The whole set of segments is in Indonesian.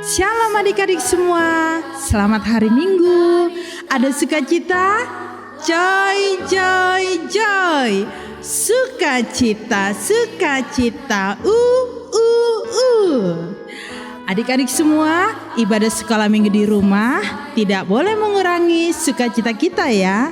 Shalom adik-adik semua, selamat hari Minggu. Ada sukacita? Joy, joy, joy. Sukacita, sukacita. Adik-adik semua, ibadah sekolah minggu di rumah tidak boleh mengurangi sukacita kita ya.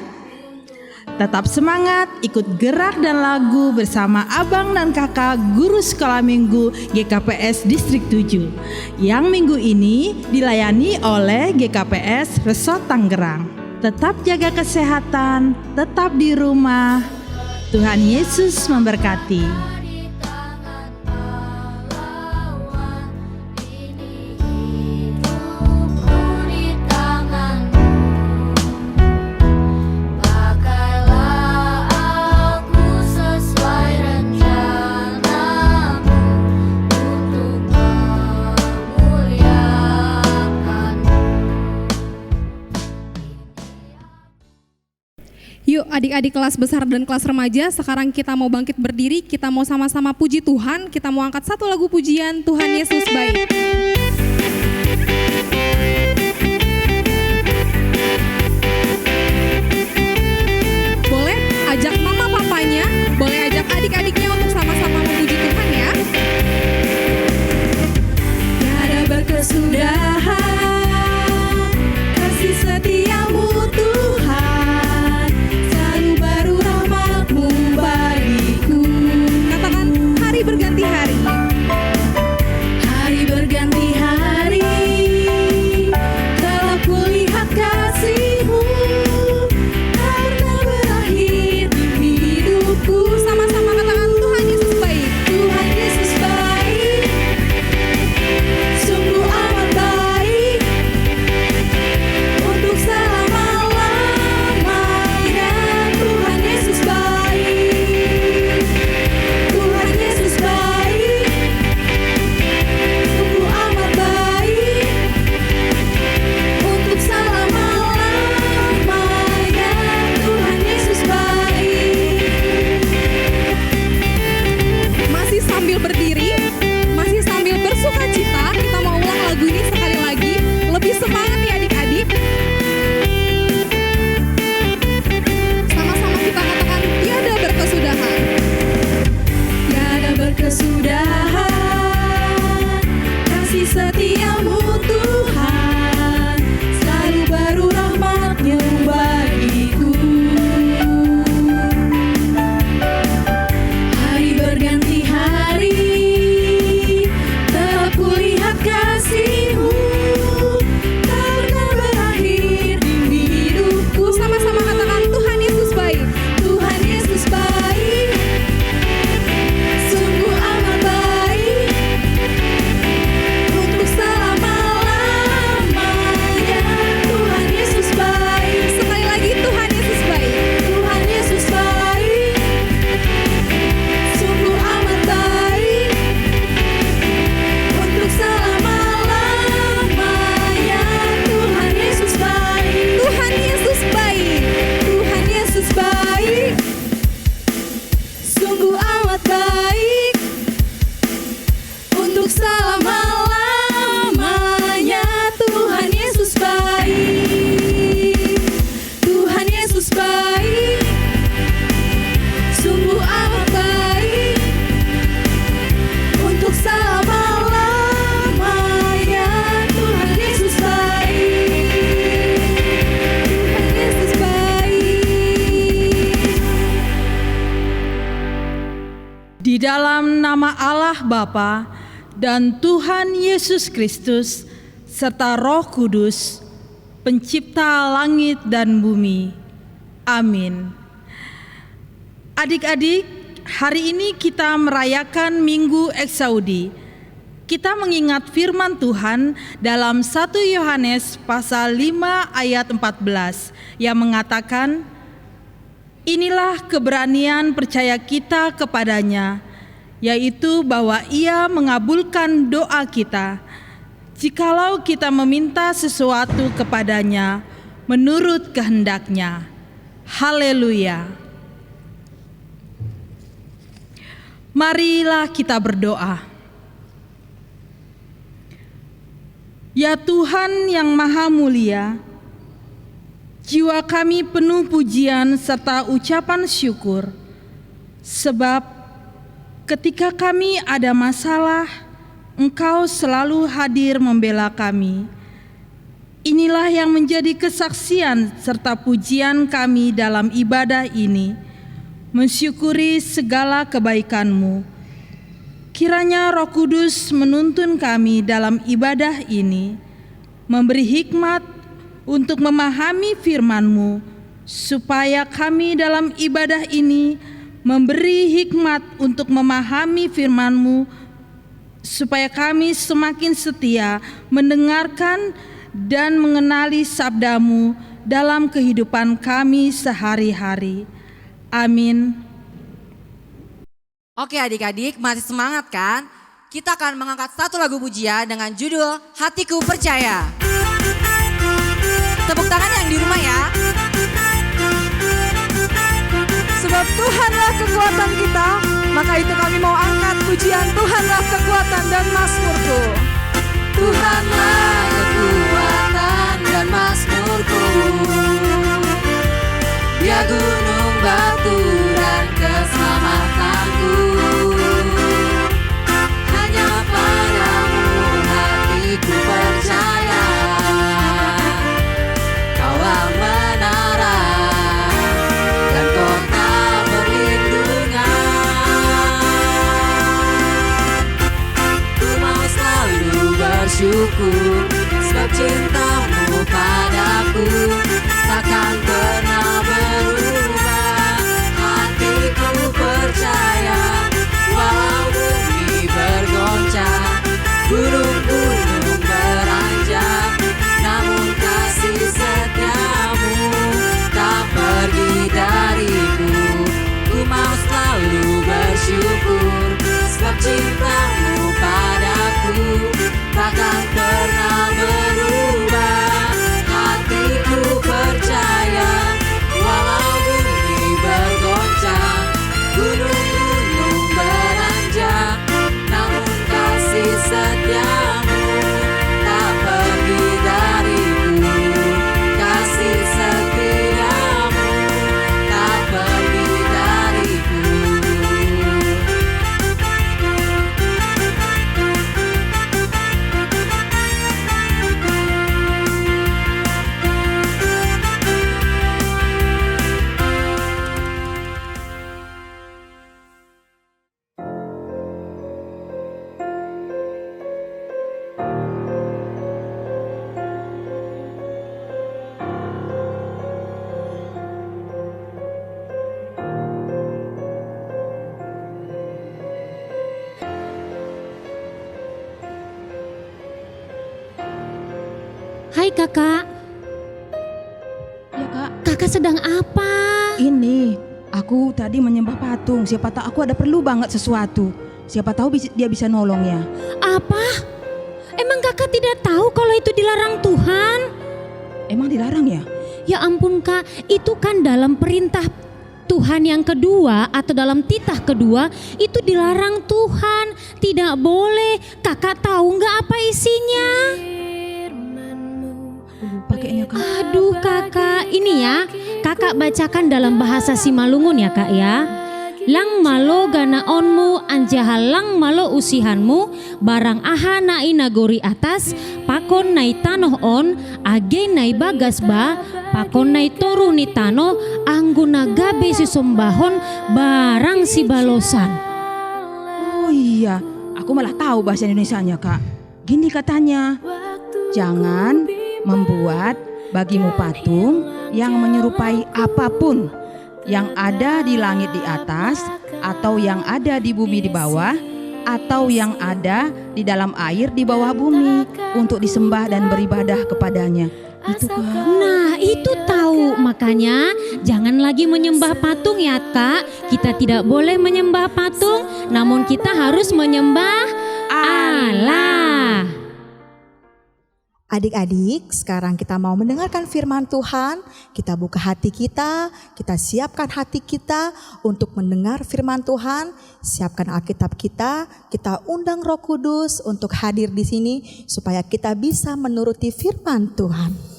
Tetap semangat, ikut gerak dan lagu bersama abang dan kakak guru sekolah minggu GKPS Distrik 7 yang minggu ini dilayani oleh GKPS Resort Tangerang. Tetap jaga kesehatan, tetap di rumah. Tuhan Yesus memberkati. Yuk adik-adik kelas besar dan kelas remaja, sekarang kita mau bangkit berdiri, kita mau sama-sama puji Tuhan, kita mau angkat satu lagu pujian, Tuhan Yesus baik. Boleh ajak mama papanya, boleh ajak adik-adiknya untuk sama-sama memuji Tuhan ya. Tiada berkesudahan, kasih setiamu Tuhan. Berganti hari, hari berganti hari, telah kulihat kasih-Mu karena berakhir di hidupku. Sama-sama katakan Tuhan Yesus baik. Tuhan Yesus baik, sungguh amat baik, untuk selama-lamanya. Tuhan Yesus baik, Tuhan Yesus baik, sungguh amat baik, untuk selama-lamanya. Tuhan Yesus baik. Masih sambil berdiri, masih sambil bersukacita, kita mau ulang lagu ini sekali lagi. Lebih semangat ya adik-adik. Sama-sama kita katakan tiada berkesudahan. Tiada berkesudahan, kasih setiamu Tuhan, selalu baru rahmat-Nya bagiku. Hari berganti hari, telah kulihat kasih-Mu karena berakhir di hidupku. Sama-sama katakan Tuhan Yesus baik. Tuhan Yesus baik, sungguh amat baik, untuk selama-lamanya. Tuhan Yesus baik. Sekali lagi Tuhan Yesus baik. Tuhan Yesus baik, sungguh amat baik, untuk selama-lamanya. Tuhan Yesus baik. Tuhan Yesus baik. Tuhan Yesus baik, sungguh amat baik, untuk selama-lamanya. Tuhan Yesus baik. Tuhan Yesus baik, sungguh amat baik, untuk selama-lamanya. Tuhan Yesus baik. Tuhan Yesus baik. Di dalam nama Allah Bapa dan Tuhan Yesus Kristus serta Roh Kudus, Pencipta langit dan bumi. Amin. Adik-adik, hari ini kita merayakan Minggu Eksaudi. Kita mengingat firman Tuhan dalam 1 Yohanes pasal 5 ayat 14 yang mengatakan, inilah keberanian percaya kita kepadanya, yaitu bahwa Ia mengabulkan doa kita, jikalau kita meminta sesuatu kepadanya menurut kehendak-Nya. Haleluya. Marilah kita berdoa. Ya Tuhan yang Maha Mulia, jiwa kami penuh pujian serta ucapan syukur, sebab ketika kami ada masalah, Engkau selalu hadir membela kami. Inilah yang menjadi kesaksian serta pujian kami dalam ibadah ini, mensyukuri segala kebaikan-Mu. Kiranya Roh Kudus menuntun kami dalam ibadah ini, memberi hikmat untuk memahami firman-Mu, supaya kami dalam ibadah ini memberi hikmat untuk memahami firman-Mu, supaya kami semakin setia mendengarkan dan mengenali sabda-Mu dalam kehidupan kami sehari-hari. Amin. Oke adik-adik, masih semangat kan? Kita akan mengangkat satu lagu pujian dengan judul Hatiku Percaya. Tepuk tangan yang di rumah ya. Sebab Tuhanlah kekuatan kita, maka itu kami mau angkat pujian Tuhanlah kekuatan dan mazmurku. Tuhanlah kekuatan dan mazmurku, Dia gunung batu dan keselamatanku. Hanya padamu hatiku percaya, Kaulah menara dan kota perlindungan. Ku mau selalu bersyukur, sebab cinta-Mu padaku takkan pernah berubah. Hatiku percaya, walau bumi bergoncang, gunung-gunung beranjak, namun kasih setia-Mu tak pergi dariku. Ku mau selalu bersyukur, sebab cinta-Mu padaku takkan pernah berubah. Hatiku percaya, walau bumi bergoncang, gunung-gunung beranjak, namun kasih setia-Mu tak pergi dariku. Kasih setia-Mu tak pergi dariku. Hai kakak, Ya kak, kakak sedang apa? ini aku tadi menyembah patung. Siapa tahu aku ada perlu banget sesuatu. Siapa tahu dia bisa nolong ya. Apa? Emang kakak tidak tahu kalau itu dilarang Tuhan? Emang dilarang ya? Ya ampun kak, itu kan dalam perintah Tuhan yang kedua atau dalam titah kedua itu dilarang Tuhan. Tidak boleh. Kakak tahu nggak apa isinya? Lupa kayaknya kak. Aduh kakak, ini ya kakak bacakan dalam bahasa Simalungun ya kak ya. Lang malo ganaonmu anjahal lang malo usihanmu barang aha nai nagori atas pakon nai tanoh on age nai bagas ba pakon nai toru ni tano angguna gabe si sombahon barang si balosan. Oh iya, aku malah tahu bahasa Indonesianya kak. Gini katanya, jangan membuat bagimu patung yang menyerupai apapun yang ada di langit di atas, atau yang ada di bumi di bawah, atau yang ada di dalam air di bawah bumi, untuk disembah dan beribadah kepadanya. Itu kak. Nah itu tahu, makanya jangan lagi menyembah patung ya kak. Kita tidak boleh menyembah patung, namun kita harus menyembah Allah. Adik-adik, sekarang kita mau mendengarkan firman Tuhan. Kita buka hati kita siapkan hati kita untuk mendengar firman Tuhan. Siapkan Alkitab kita undang Roh Kudus untuk hadir di sini supaya kita bisa menuruti firman Tuhan.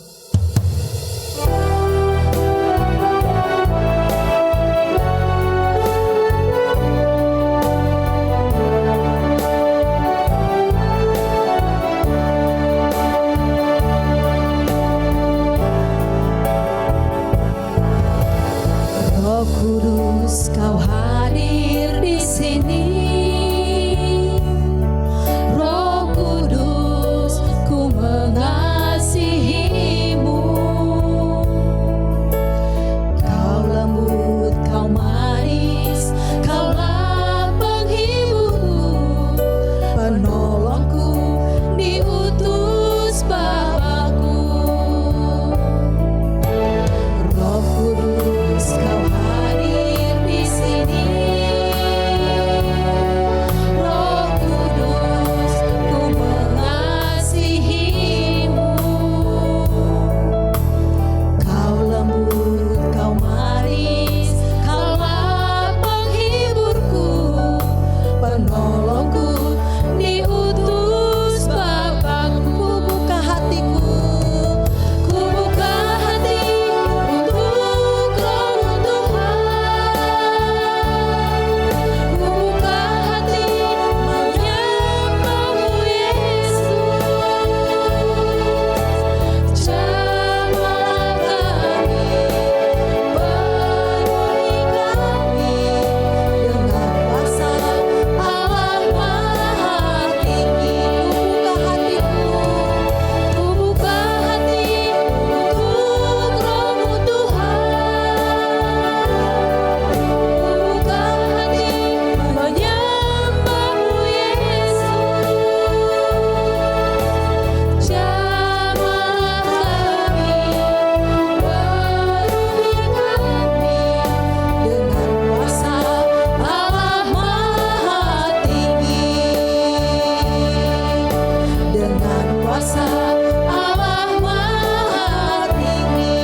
Kudus, Kau hadir di sini. Roh Kudus, ku mengasihi-Mu. Kau lembut, Kau manis, Kaulah penghiburku, penolongku, diutus Bapa-Ku. Roh Kudus, Kau hadir di sini. Roh Kudus, ku mengasihi-Mu. Kau lembut, Kau manis, Kaulah penghiburku, penolongku, diutus Bapa-Ku. Buka hatiku, ku buka hati untuk Roh Tuhan. Ku buka hati menyembah-Mu Yesus. Jamahlah kami, penuhi kami dengan kuasa Allah Maha Tinggi. Ku buka hati untuk Roh-Mu Tuhan. Ku buka hati menyembah-Mu Yesus. Jamahlah kami, penuhi kami dengan kuasa Allah Maha Tinggi. Dengan kuasa Allah Maha Tinggi.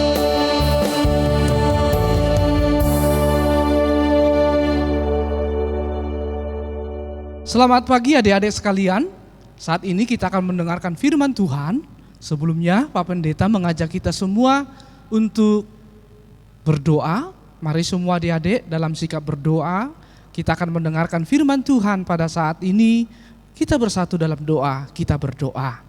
Selamat pagi adik-adik sekalian. Saat ini kita akan mendengarkan firman Tuhan. Sebelumnya Pak Pendeta mengajak kita semua untuk berdoa. Mari semua adik-adik dalam sikap berdoa. Kita akan mendengarkan firman Tuhan pada saat ini. Kita bersatu dalam doa, kita berdoa.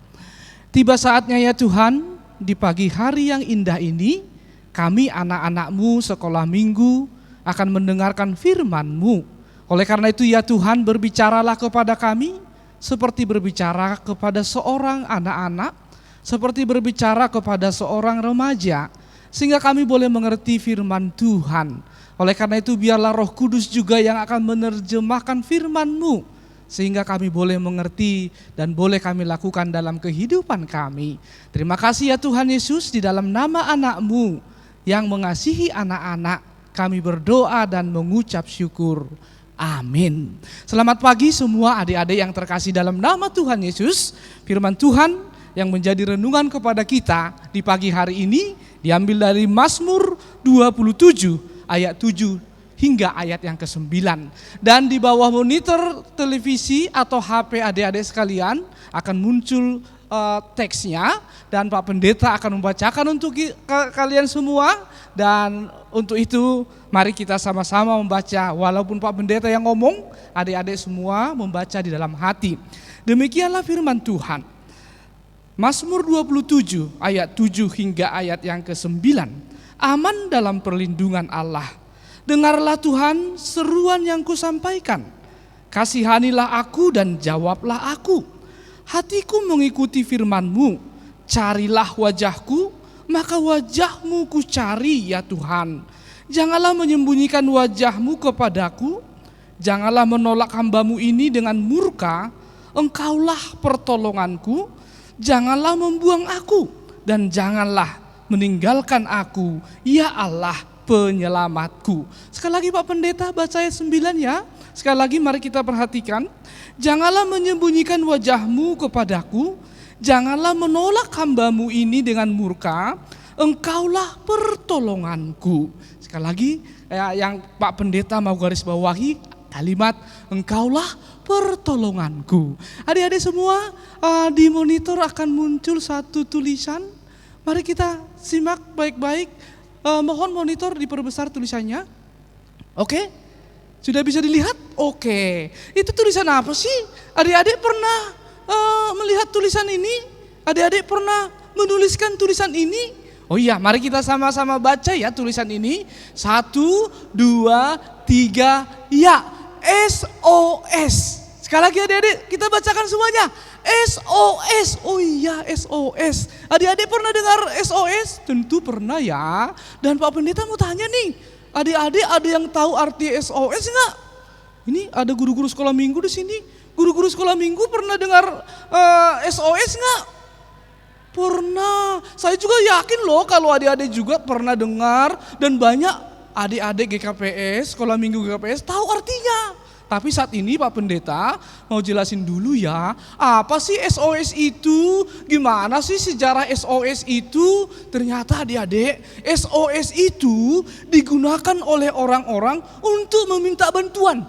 Tiba saatnya ya Tuhan, di pagi hari yang indah ini, kami anak-anak-Mu sekolah minggu akan mendengarkan firman-Mu. Oleh karena itu ya Tuhan, berbicaralah kepada kami seperti berbicara kepada seorang anak-anak, seperti berbicara kepada seorang remaja, sehingga kami boleh mengerti firman Tuhan. Oleh karena itu biarlah Roh Kudus juga yang akan menerjemahkan firman-Mu, sehingga kami boleh mengerti dan boleh kami lakukan dalam kehidupan kami. Terima kasih ya Tuhan Yesus, di dalam nama anak-Mu yang mengasihi anak-anak, kami berdoa dan mengucap syukur. Amin. Selamat pagi semua adik-adik yang terkasih dalam nama Tuhan Yesus. Firman Tuhan yang menjadi renungan kepada kita di pagi hari ini diambil dari Mazmur 27 ayat 7 hingga ayat yang ke-9. Dan di bawah monitor televisi atau HP adik-adik sekalian akan muncul teksnya, dan Pak Pendeta akan membacakan untuk kalian semua. Dan untuk itu mari kita sama-sama membaca, walaupun Pak Pendeta yang ngomong, adik-adik semua membaca di dalam hati. Demikianlah firman Tuhan. Mazmur 27 ayat 7 hingga ayat yang ke-9. Aman dalam perlindungan Allah. Dengarlah Tuhan seruan yang kusampaikan. Kasihanilah aku dan jawablah aku. Hatiku mengikuti firman-Mu. Carilah wajah-Ku, maka wajah-Mu ku cari ya Tuhan. Janganlah menyembunyikan wajah-Mu kepadaku. Janganlah menolak hamba-Mu ini dengan murka. Engkaulah pertolonganku. Janganlah membuang aku, dan janganlah meninggalkan aku, ya Allah penyelamatku. Sekali lagi Pak Pendeta baca ayat 9 ya. Sekali lagi mari kita perhatikan. Janganlah menyembunyikan wajah-Mu kepadaku. Janganlah menolak hamba-Mu ini dengan murka, Engkaulah pertolonganku. Sekali lagi yang Pak Pendeta mau garis bawahi kalimat Engkaulah pertolonganku. Adik-adik semua, di monitor akan muncul satu tulisan. Mari kita simak baik-baik. Mohon monitor diperbesar tulisannya. Oke? Sudah bisa dilihat? Oke. Itu tulisan apa sih? Adik-adik pernah melihat tulisan ini? Adik-adik pernah menuliskan tulisan ini? Oh iya, mari kita sama-sama baca ya tulisan ini. 1, 2, 3, ya. SOS. Sekali lagi adik-adik, kita bacakan semuanya. SOS. Oh iya, SOS. Adik-adik pernah dengar SOS? Tentu pernah ya. Dan Pak Pendeta mau tanya nih, adik-adik ada yang tahu arti SOS enggak? Ini ada guru-guru sekolah minggu di sini. Guru-guru sekolah minggu pernah dengar SOS enggak? Pernah. Saya juga yakin loh kalau adik-adik juga pernah dengar, dan banyak adik-adik GKPS, sekolah minggu GKPS tahu artinya. Tapi saat ini Pak Pendeta mau jelasin dulu ya, apa sih SOS itu? Gimana sih sejarah SOS itu? Ternyata adik-adik, SOS itu digunakan oleh orang-orang untuk meminta bantuan.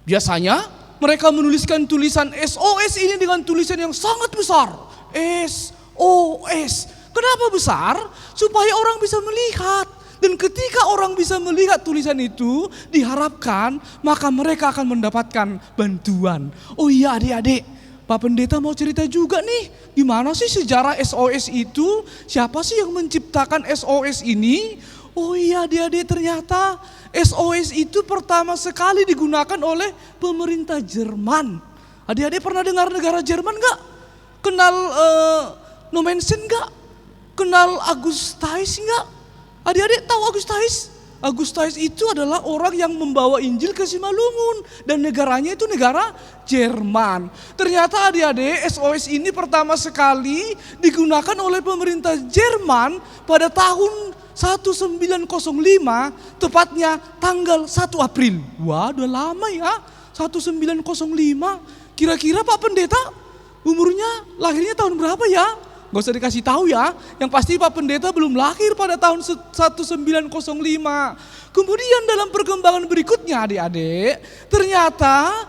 Biasanya mereka menuliskan tulisan SOS ini dengan tulisan yang sangat besar. SOS. Kenapa besar? Supaya orang bisa melihat. Dan ketika orang bisa melihat tulisan itu, diharapkan maka mereka akan mendapatkan bantuan. Oh iya adik-adik, Pak Pendeta mau cerita juga nih, gimana sih sejarah SOS itu? Siapa sih yang menciptakan SOS ini? Oh iya adik-adik, ternyata SOS itu pertama sekali digunakan oleh pemerintah Jerman. Adik-adik pernah dengar negara Jerman gak? Kenal Nomensen gak? Kenal August Theiss gak? Adik-adik tahu August Theiss? August Theiss itu adalah orang yang membawa Injil ke Simalungun. Dan negaranya itu negara Jerman. Ternyata adik-adik, SOS ini pertama sekali digunakan oleh pemerintah Jerman pada tahun 1905, tepatnya tanggal 1 April. Wah, udah lama ya, 1905. Kira-kira Pak Pendeta umurnya lahirnya tahun berapa ya? Gak usah dikasih tahu ya, yang pasti Pak Pendeta belum lahir pada tahun 1905. Kemudian dalam perkembangan berikutnya adik-adik, ternyata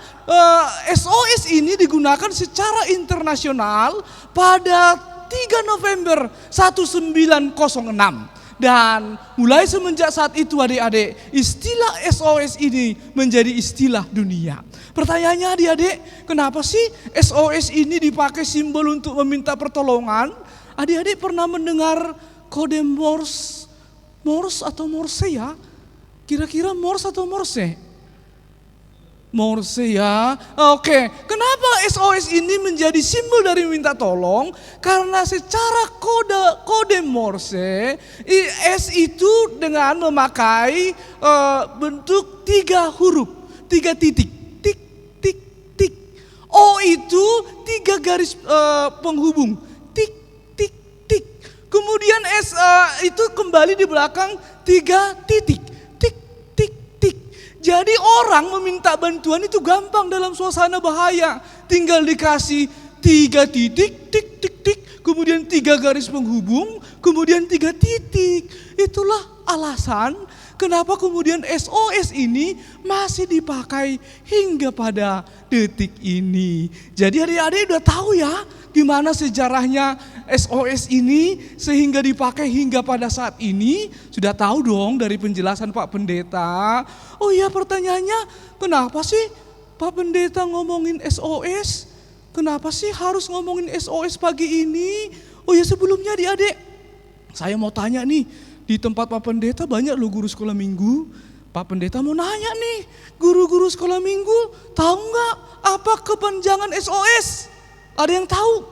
SOS ini digunakan secara internasional pada 3 November 1906. Dan mulai semenjak saat itu adik-adik, istilah SOS ini menjadi istilah dunia. Pertanyaannya adik-adik, kenapa sih SOS ini dipakai simbol untuk meminta pertolongan? Adik-adik pernah mendengar kode Morse? Morse atau Morse ya? Kira-kira Morse atau Morse? Morse ya. Oke, kenapa SOS ini menjadi simbol dari minta tolong? Karena secara kode Morse, S itu dengan memakai bentuk 3 huruf, 3 titik. Tik, tik, tik. O itu 3 garis penghubung. Tik, tik, tik. Kemudian S itu kembali di belakang 3 titik. Jadi orang meminta bantuan itu gampang dalam suasana bahaya. Tinggal dikasih 3 titik, tik, tik, tik. Kemudian 3 garis penghubung, kemudian 3 titik. Itulah alasan kenapa kemudian SOS ini masih dipakai hingga pada detik ini. Jadi adik-adik udah tahu ya gimana sejarahnya SOS ini sehingga dipakai hingga pada saat ini. Sudah tahu dong dari penjelasan Pak Pendeta. Oh iya, pertanyaannya kenapa sih Pak Pendeta ngomongin SOS? Kenapa sih harus ngomongin SOS pagi ini? Oh ya, sebelumnya adik-adik, saya mau tanya nih, di tempat Pak Pendeta banyak loh guru sekolah minggu. Pak Pendeta mau nanya nih, guru-guru sekolah minggu tahu nggak apa kepanjangan SOS? Ada yang tahu?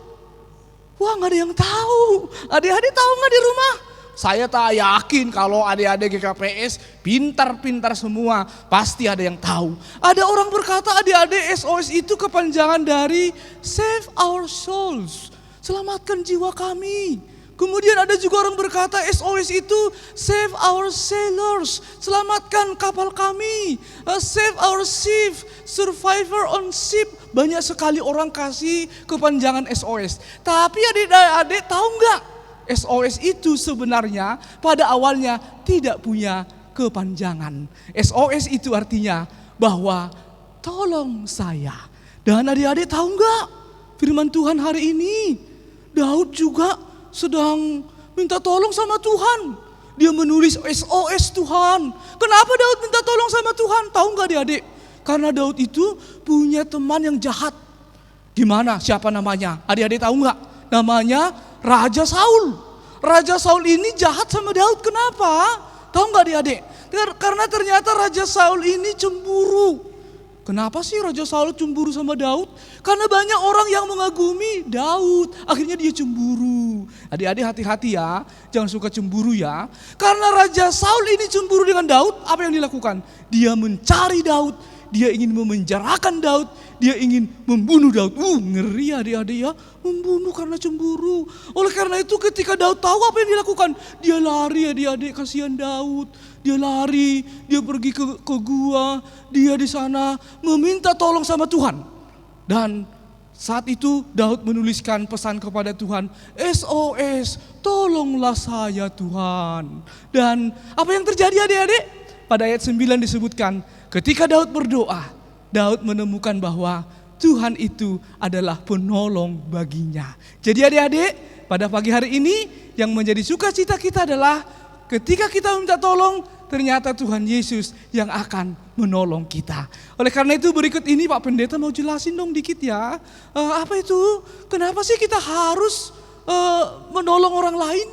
Wah, nggak ada yang tahu. Adik-adik tahu nggak di rumah? Saya tak yakin kalau adik-adik GKPS pintar-pintar semua. Pasti ada yang tahu. Ada orang berkata adik-adik SOS itu kepanjangan dari Save Our Souls. Selamatkan jiwa kami. Kemudian ada juga orang berkata SOS itu Save Our Sailors. Selamatkan kapal kami. Save Our Ship. survivor on ship. Banyak sekali orang kasih kepanjangan SOS. Tapi adik-adik tahu nggak? SOS itu sebenarnya pada awalnya tidak punya kepanjangan. SOS itu artinya bahwa tolong saya. Dan adik-adik tahu nggak? Firman Tuhan hari ini, Daud juga sedang minta tolong sama Tuhan. Dia menulis SOS Tuhan. Kenapa Daud minta tolong sama Tuhan? Tahu nggak adik-adik? Karena Daud itu punya teman yang jahat. Gimana? Siapa namanya? Adik-adik tahu nggak? Namanya Raja Saul. Raja Saul ini jahat sama Daud. Kenapa? Tahu nggak adik-adik? Karena ternyata Raja Saul ini cemburu. Kenapa sih Raja Saul cemburu sama Daud? Karena banyak orang yang mengagumi Daud. Akhirnya dia cemburu. Adik-adik hati-hati ya. Jangan suka cemburu ya. Karena Raja Saul ini cemburu dengan Daud. Apa yang dilakukan? Dia mencari Daud. Dia ingin memenjarakan Daud. Dia ingin membunuh Daud. Ngeri adik-adik ya. Membunuh karena cemburu. Oleh karena itu ketika Daud tahu apa yang dilakukan. Dia lari adik-adik. Kasihan Daud. Dia lari, dia pergi ke gua, dia di sana meminta tolong sama Tuhan. Dan saat itu Daud menuliskan pesan kepada Tuhan, SOS, tolonglah saya Tuhan. Dan apa yang terjadi adik-adik? Pada ayat 9 disebutkan, ketika Daud berdoa, Daud menemukan bahwa Tuhan itu adalah penolong baginya. Jadi adik-adik, pada pagi hari ini yang menjadi sukacita kita adalah ketika kita minta tolong, ternyata Tuhan Yesus yang akan menolong kita. Oleh karena itu berikut ini Pak Pendeta mau jelasin dong dikit ya. Apa itu? Kenapa sih kita harus menolong orang lain?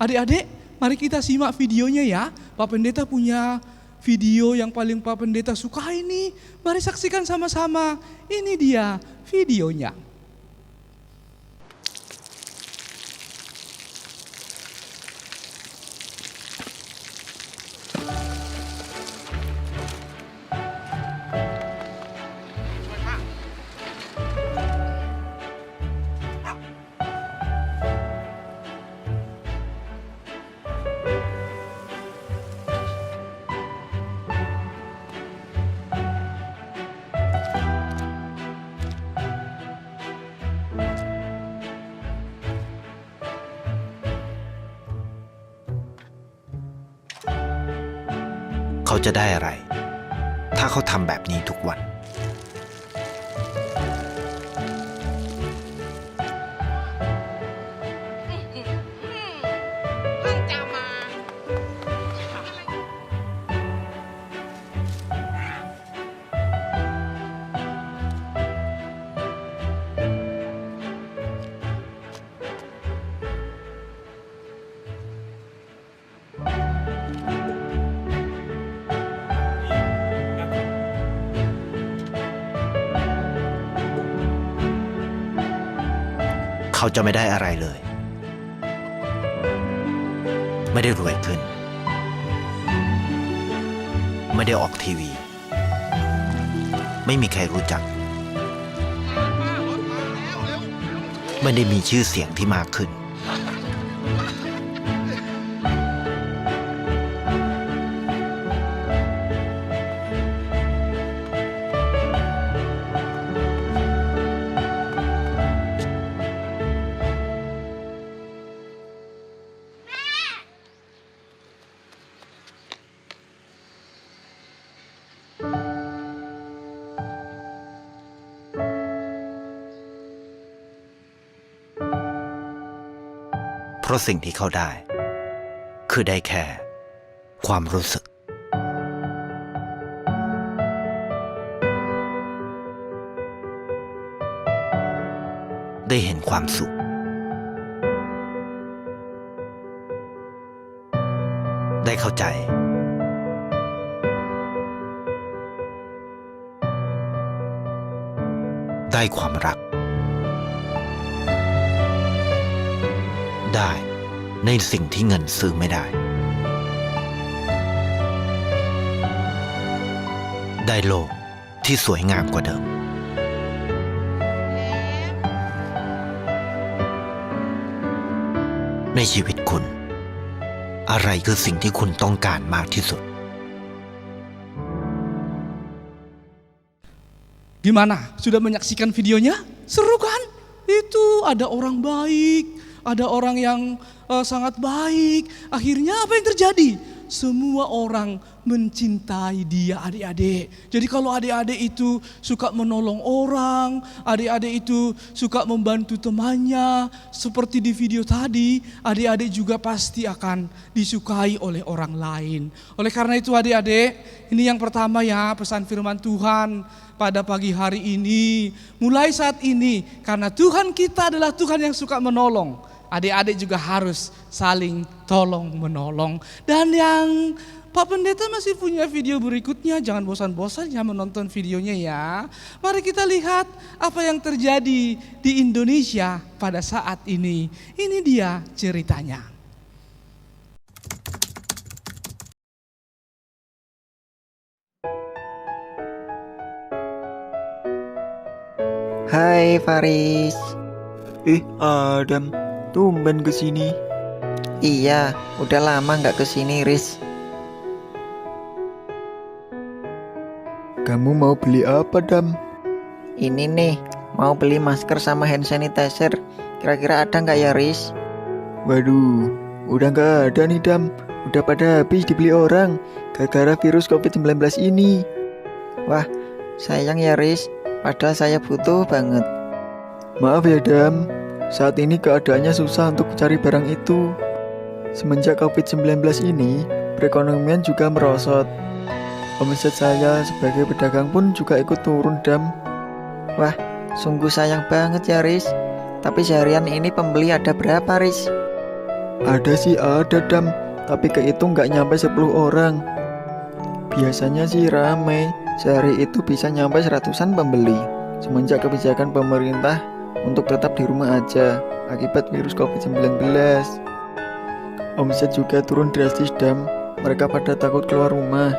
Adik-adik, mari kita simak videonya ya. Pak Pendeta punya video yang paling Pak Pendeta suka ini. Mari saksikan sama-sama. Ini dia videonya.เขาจะได้อะไร ถ้าเขาทำแบบนี้ทุกวัน เขาจะไม่ได้อะไรเลย ไม่ได้รวยขึ้น ไม่ได้ออกทีวี ไม่มีใครรู้จัก ไม่ได้มีชื่อเสียงที่มากขึ้น เพราะสิ่งที่เขาได้คือได้แค่ความรู้สึกได้เห็นความสุขได้เข้าใจได้ความรักได้ในสิ่งที่เงินซื้อไม่ได้ได้โลกที่สวยงามกว่าเดิมในชีวิตคุณอะไรคือสิ่งที่คุณต้องการมากที่สุด Gimana? Sudah menyaksikan videonya? Seru kan? Itu ada orang baik, ada orang yang sangat baik. Akhirnya apa yang terjadi? Semua orang mencintai dia, adik-adik. Jadi kalau adik-adik itu suka menolong orang, adik-adik itu suka membantu temannya, seperti di video tadi, adik-adik juga pasti akan disukai oleh orang lain. Oleh karena itu adik-adik, ini yang pertama ya, pesan firman Tuhan pada pagi hari ini. Mulai saat ini, karena Tuhan kita adalah Tuhan yang suka menolong, adik-adik juga harus saling tolong menolong. Dan yang Pak Pendeta masih punya video berikutnya, jangan bosan-bosan ya menonton videonya ya. Mari kita lihat apa yang terjadi di Indonesia pada saat ini. Ini dia ceritanya. Hai Faris. Adam, tumben kesini. Iya, udah lama nggak kesini, Riz. Kamu mau beli apa, Dam? Ini nih, mau beli masker sama hand sanitizer. Kira-kira ada nggak ya, Riz? Waduh, udah nggak ada nih, Dam. Udah pada habis dibeli orang gara-gara virus COVID-19 ini. Wah, sayang ya, Riz. Padahal saya butuh banget. Maaf ya, Dam. Saat ini keadaannya susah untuk cari barang itu. Semenjak COVID-19 ini, perekonomian juga merosot. Omset saya sebagai pedagang pun juga ikut turun, Dam. Wah, sungguh sayang banget ya, Riz. Tapi seharian ini pembeli ada berapa, Riz? Ada sih ada, Dam. Tapi kehitung nggak nyampe 10 orang. Biasanya sih ramai. Sehari itu bisa nyampe 100-an pembeli. Semenjak kebijakan pemerintah untuk tetap di rumah aja akibat virus COVID-19. Omset juga turun drastis, Dam. Mereka pada takut keluar rumah.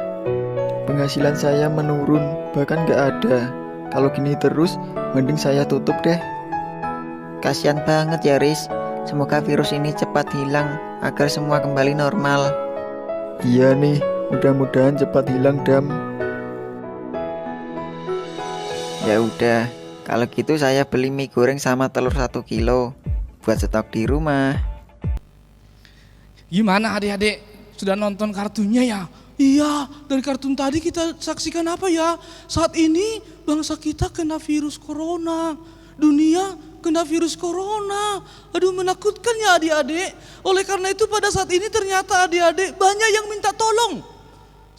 Penghasilan saya menurun, bahkan gak ada. Kalau gini terus, mending saya tutup deh. Kasian banget ya, Riz. Semoga virus ini cepat hilang agar semua kembali normal. Iya nih, mudah-mudahan cepat hilang, Dam. Ya udah, kalau gitu saya beli mie goreng sama telur 1 kilo buat stok di rumah. Gimana adik-adik? Sudah nonton kartunnya ya? Iya, dari kartun tadi kita saksikan apa ya? Saat ini bangsa kita kena virus corona. Dunia kena virus corona. Aduh, menakutkan ya adik-adik. Oleh karena itu pada saat ini ternyata adik-adik banyak yang minta tolong.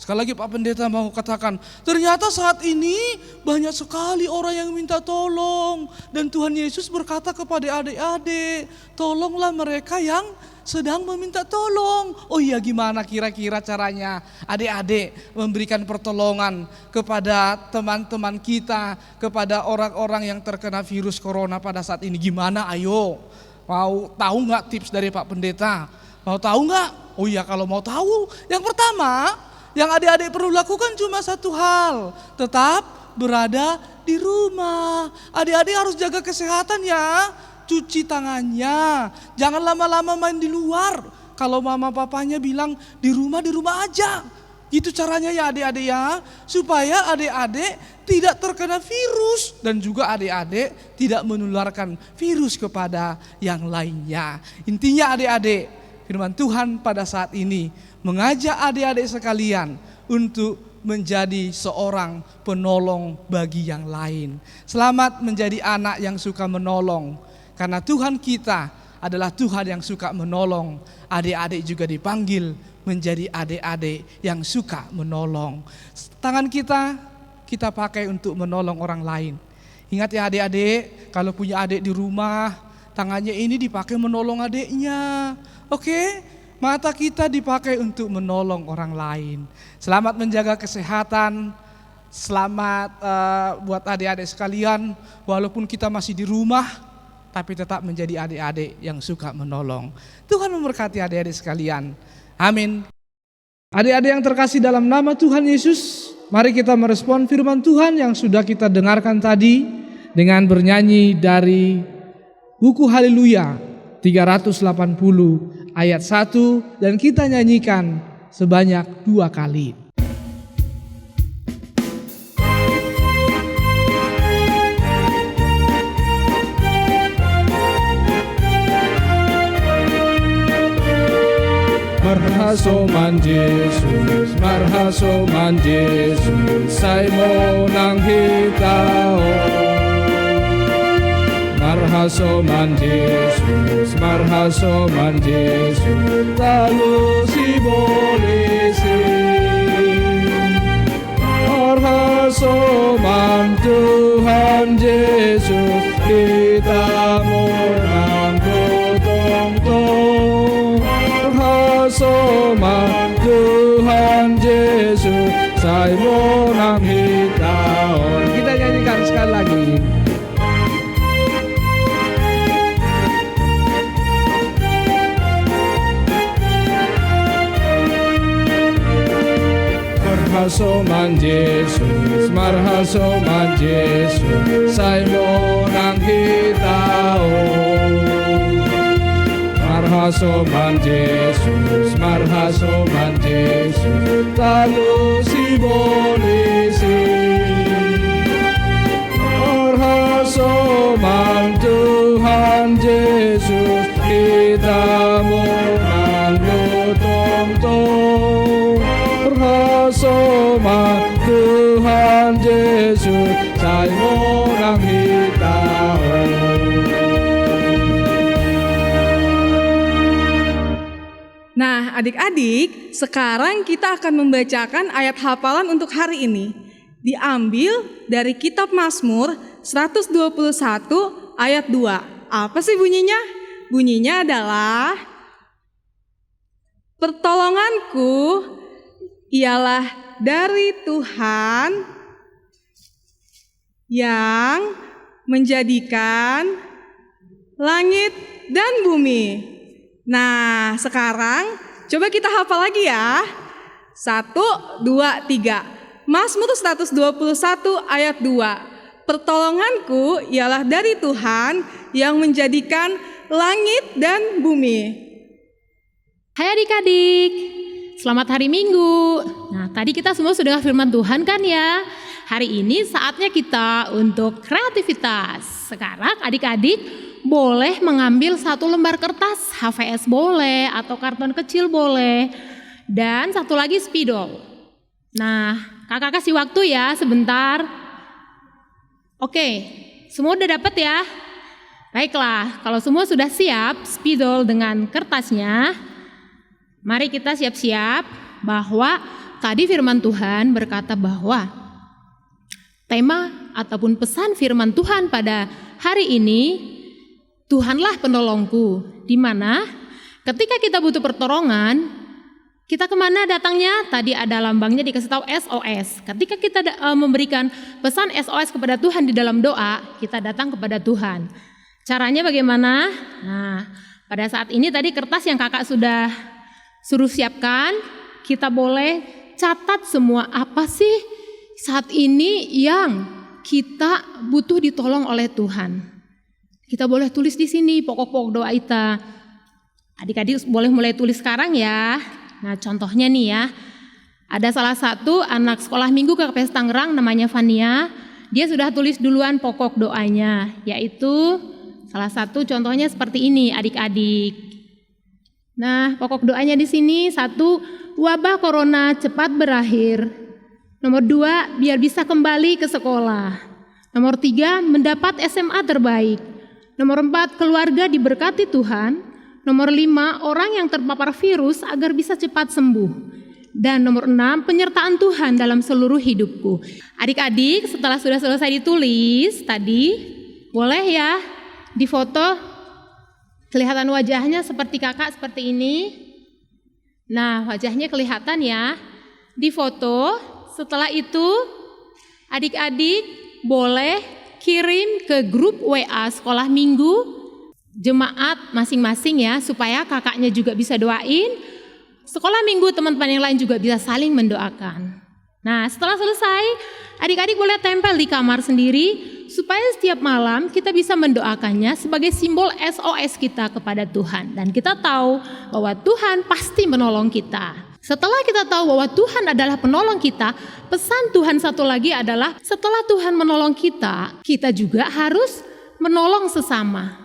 Sekali lagi Pak Pendeta mau katakan, ternyata saat ini banyak sekali orang yang minta tolong. Dan Tuhan Yesus berkata kepada adik-adik, tolonglah mereka yang sedang meminta tolong. Oh iya, gimana kira-kira caranya adik-adik memberikan pertolongan kepada teman-teman kita, kepada orang-orang yang terkena virus corona pada saat ini? Gimana, ayo? Mau tahu nggak tips dari Pak Pendeta? Mau tahu nggak? Oh iya, kalau mau tahu, yang pertama yang adik-adik perlu lakukan cuma satu hal, tetap berada di rumah. Adik-adik harus jaga kesehatan ya, cuci tangannya, jangan lama-lama main di luar. Kalau mama papanya bilang di rumah aja. Itu caranya ya adik-adik ya, supaya adik-adik tidak terkena virus dan juga adik-adik tidak menularkan virus kepada yang lainnya. Intinya adik-adik, firman Tuhan pada saat ini mengajak adik-adik sekalian untuk menjadi seorang penolong bagi yang lain. Selamat menjadi anak yang suka menolong, karena Tuhan kita adalah Tuhan yang suka menolong. Adik-adik juga dipanggil menjadi adik-adik yang suka menolong. Tangan kita pakai untuk menolong orang lain. Ingat ya adik-adik, kalau punya adik di rumah, tangannya ini dipakai menolong adiknya. Oke? Mata kita dipakai untuk menolong orang lain. Selamat menjaga kesehatan. Selamat buat adik-adik sekalian. Walaupun kita masih di rumah, tapi tetap menjadi adik-adik yang suka menolong. Tuhan memberkati adik-adik sekalian. Amin. Adik-adik yang terkasih dalam nama Tuhan Yesus, mari kita merespon firman Tuhan yang sudah kita dengarkan tadi dengan bernyanyi dari buku Haleluya 380 ayat 1, dan kita nyanyikan sebanyak 2 kali. marhasoman Jesus, marhasoman Jesus, say mo nang hitao. Marhasoman Jesus, marhasoman Jesus, lalu si bolisi. Marhasoman Tuhan Yesus, kita menang tong-tong. Marhasoman Tuhan Yesus, saya menang hitaon. Kita nyanyikan sekali lagi. Marhasoman Jesus, marhasoman Jesus, say mo nang hitaon. Marhasoman Jesus, marhasoman Jesus, lalu si bolisi. Marhasoman Tuhan Yesus, kita menang tong-tong. Marhasoman Tuhan Yesus, saya menang hitaon. Nah, adik-adik, sekarang kita akan membacakan ayat hafalan untuk hari ini. Diambil dari kitab Mazmur 121 ayat 2. Apa sih bunyinya? Bunyinya adalah, pertolonganku ialah dari Tuhan yang menjadikan langit dan bumi. Nah, sekarang coba kita hafal lagi ya. 1, 2, 3. Mazmur 121 ayat 2. Pertolonganku ialah dari Tuhan yang menjadikan langit dan bumi. Hai adik-adik, selamat hari Minggu. Nah, tadi kita semua sudah dengar firman Tuhan kan ya? Hari ini saatnya kita untuk kreativitas. Sekarang adik-adik boleh mengambil satu lembar kertas, HVS boleh, atau karton kecil boleh, dan satu lagi spidol. Nah, kakak kasih waktu ya sebentar. Oke, semua udah dapat ya? Baiklah, kalau semua sudah siap, spidol dengan kertasnya, mari kita siap-siap bahwa tadi firman Tuhan berkata bahwa tema ataupun pesan firman Tuhan pada hari ini, Tuhanlah penolongku, di mana ketika kita butuh pertolongan, kita kemana datangnya? Tadi ada lambangnya dikasih tahu SOS. Ketika kita memberikan pesan SOS kepada Tuhan di dalam doa, kita datang kepada Tuhan. Caranya bagaimana? Nah, pada saat ini tadi kertas yang kakak sudah suruh siapkan, kita boleh catat semua apa sih saat ini yang kita butuh ditolong oleh Tuhan. Kita boleh tulis di sini pokok-pokok doa kita. Adik-adik boleh mulai tulis sekarang ya. Nah, contohnya nih ya. Ada salah satu anak sekolah minggu KKPS Tangerang namanya Fania. Dia sudah tulis duluan pokok doanya, yaitu salah satu contohnya seperti ini adik-adik. Nah, pokok doanya di sini 1, wabah corona cepat berakhir. Nomor 2, biar bisa kembali ke sekolah. Nomor 3, mendapat SMA terbaik. Nomor 4, keluarga diberkati Tuhan. Nomor 5, orang yang terpapar virus agar bisa cepat sembuh. Dan nomor 6, penyertaan Tuhan dalam seluruh hidupku. Adik-adik, setelah sudah selesai ditulis tadi, boleh ya difoto, kelihatan wajahnya seperti kakak seperti ini. Nah, wajahnya kelihatan ya, difoto. Setelah itu adik-adik boleh kirim ke grup WA sekolah minggu jemaat masing-masing ya, supaya kakaknya juga bisa doain. Sekolah minggu teman-teman yang lain juga bisa saling mendoakan. Nah, setelah selesai, adik-adik boleh tempel di kamar sendiri supaya setiap malam kita bisa mendoakannya sebagai simbol SOS kita kepada Tuhan. Dan kita tahu bahwa Tuhan pasti menolong kita. Setelah kita tahu bahwa Tuhan adalah penolong kita, pesan Tuhan satu lagi adalah setelah Tuhan menolong kita, kita juga harus menolong sesama.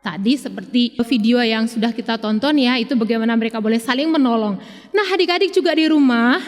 Tadi seperti video yang sudah kita tonton ya, itu bagaimana mereka boleh saling menolong. Nah, adik-adik juga di rumah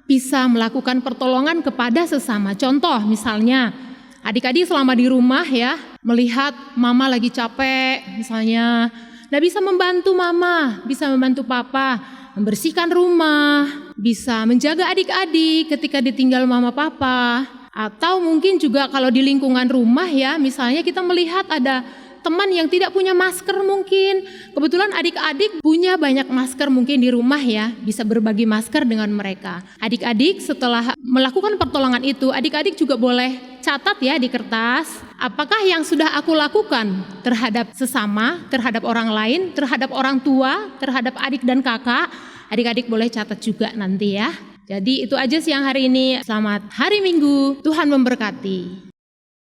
bisa melakukan pertolongan kepada sesama. Contoh misalnya, adik-adik selama di rumah ya, melihat mama lagi capek misalnya, nah bisa membantu mama, bisa membantu papa, membersihkan rumah, bisa menjaga adik-adik ketika ditinggal mama papa. Atau mungkin juga kalau di lingkungan rumah ya, misalnya kita melihat ada teman yang tidak punya masker mungkin. Kebetulan adik-adik punya banyak masker mungkin di rumah ya, bisa berbagi masker dengan mereka. Adik-adik setelah melakukan pertolongan itu, adik-adik juga boleh catat ya di kertas, apakah yang sudah aku lakukan terhadap sesama, terhadap orang lain, terhadap orang tua, terhadap adik dan kakak. Adik-adik boleh catat juga nanti ya. Jadi itu aja siang hari ini. Selamat hari Minggu, Tuhan memberkati.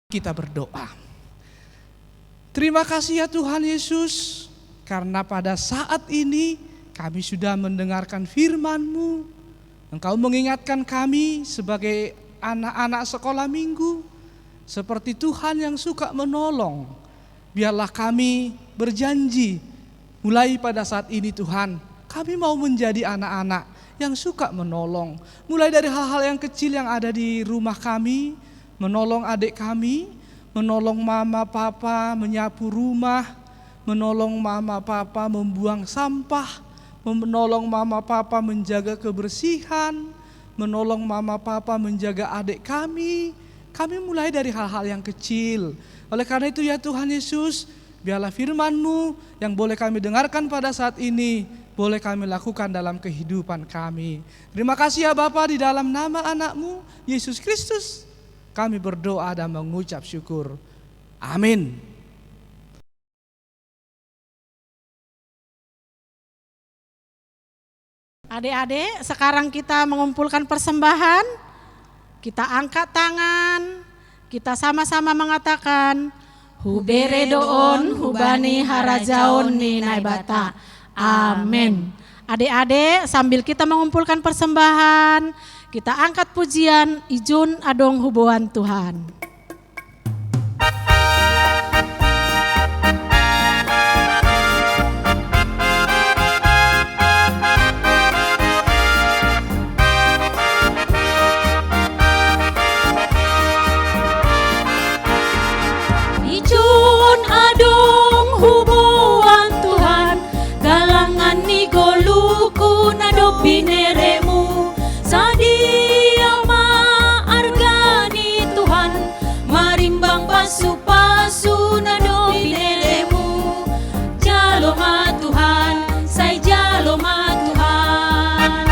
Kita berdoa. Terima kasih ya Tuhan Yesus, karena pada saat ini kami sudah mendengarkan firman-Mu. Engkau mengingatkan kami sebagai anak-anak sekolah minggu, seperti Tuhan yang suka menolong. Biarlah kami berjanji, mulai pada saat ini Tuhan, kami mau menjadi anak-anak yang suka menolong. Mulai dari hal-hal yang kecil yang ada di rumah kami, menolong adik kami, menolong mama papa menyapu rumah, menolong mama papa membuang sampah, menolong mama papa menjaga kebersihan, menolong mama papa menjaga adik kami. Kami mulai dari hal-hal yang kecil. Oleh karena itu ya Tuhan Yesus, biarlah firman-Mu yang boleh kami dengarkan pada saat ini, boleh kami lakukan dalam kehidupan kami. Terima kasih ya Bapa, di dalam nama anak-Mu Yesus Kristus kami berdoa dan mengucap syukur. Amin. Adik-adik, sekarang kita mengumpulkan persembahan. Kita angkat tangan. Kita sama-sama mengatakan, Hubere doon, hubani harajaon ni naibata. Amin. Adik-adik, sambil kita mengumpulkan persembahan, kita angkat pujian Ijun Adong Hubuan Tuhan. Ijun adong hubuan Tuhan, galangan ni goluku nado bineremu. Sadia maargani Tuhan, marimbang pasu-pasu nado bineremu. Jaloma Tuhan, say jaloma Tuhan.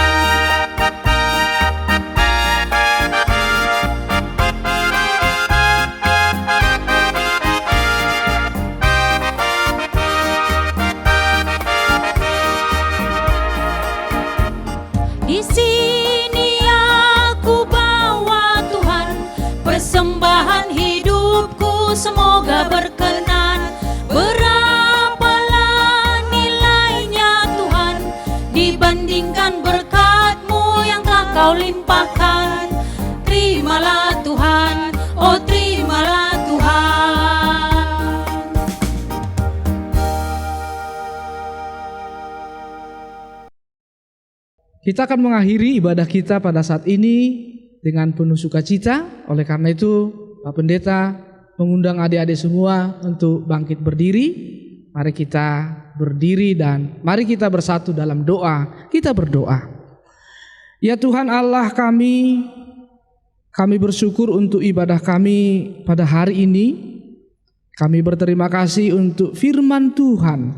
Di sini aku bawa Tuhan, persembahan hidupku semoga berkenan. Berapalah nilainya Tuhan, dibandingkan berkat-Mu yang telah Kau limpahkan. Terimalah Tuhan, oh terimalah Tuhan. Kita akan mengakhiri ibadah kita pada saat ini dengan penuh sukacita. Oleh karena itu, Pak Pendeta mengundang adik-adik semua untuk bangkit berdiri. Mari kita berdiri dan mari kita bersatu dalam doa. Kita berdoa. Ya Tuhan Allah kami bersyukur untuk ibadah kami pada hari ini. Kami berterima kasih untuk firman Tuhan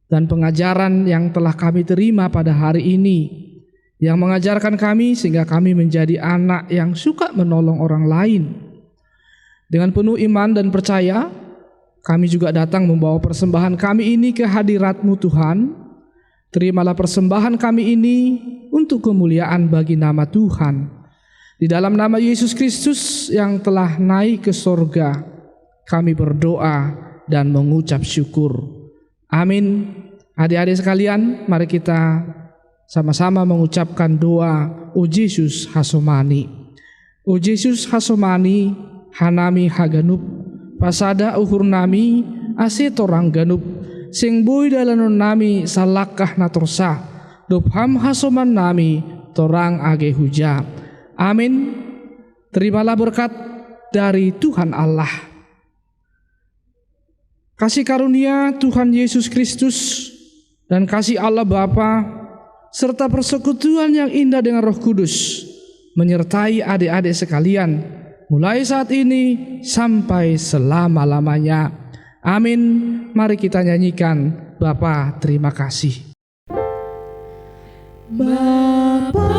dan pengajaran yang telah kami terima pada hari ini, yang mengajarkan kami sehingga kami menjadi anak yang suka menolong orang lain. Dengan penuh iman dan percaya, kami juga datang membawa persembahan kami ini ke hadirat-Mu Tuhan. Terimalah persembahan kami ini untuk kemuliaan bagi nama Tuhan. Di dalam nama Yesus Kristus yang telah naik ke sorga, kami berdoa dan mengucap syukur. Amin. Adik-adik sekalian, mari kita sama-sama mengucapkan doa O Yesus Hasomani. O Yesus Hasomani, hanami haganup, pasada uhur nami, ase torang ganup sing boy dalanon nami salakah natorsa dop ham hasoman nami torang age huja. Amin. Terimalah berkat dari Tuhan Allah. Kasih karunia Tuhan Yesus Kristus dan kasih Allah Bapa serta persekutuan yang indah dengan Roh Kudus menyertai adik-adik sekalian mulai saat ini sampai selama-lamanya. Amin. Mari kita nyanyikan Bapa terima kasih. Bapa